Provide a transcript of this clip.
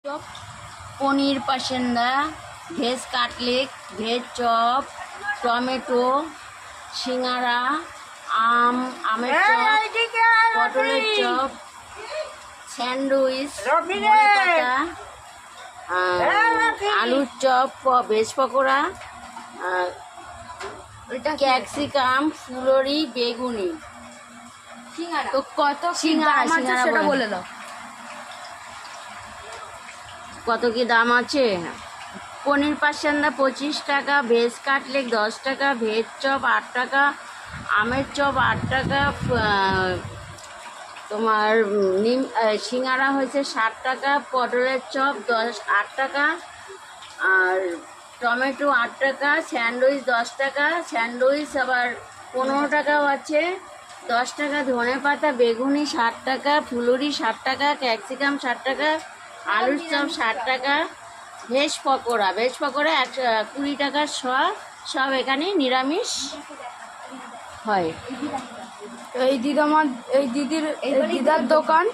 Chop, paneer pasanda, veg cutlet, veg chop, tomato, সিঙ্গারা, আমের chop, পটলের চপ, স্যান্ডউইচ, ধনেপাতা, আলুর চপ, ভেজ পকোড়া, ক্যাপসিকাম, ফুলরি, বেগুনি। তো কত সিঙ্গারা সেটা বলে দাও। কত কি দাম আছে? পনির পাসেন্দা 25 টাকা, ভেজ কাটলেট 10 টাকা, ভেজ চপ 8 টাকা, আমের চপ 8 টাকা, তোমার সিঙ্গারা হয়েছে 60 টাকা, পটলের চপ 8 টাকা, আর টমেটো 8 টাকা, স্যান্ডউইচ 10 টাকা, স্যান্ডউইচ আবার 15 টাকাও আছে, 10 টাকা ধনেপাতা, বেগুনি 60 টাকা, ফুলুরি 60 টাকা, ক্যাপসিকাম 60 টাকা, আলুর চপ 60 টাকা, ভেজ পকোড়া 20 টাকা সব এখানে নিরামিষ হয়। এই দিদির দিদার দোকান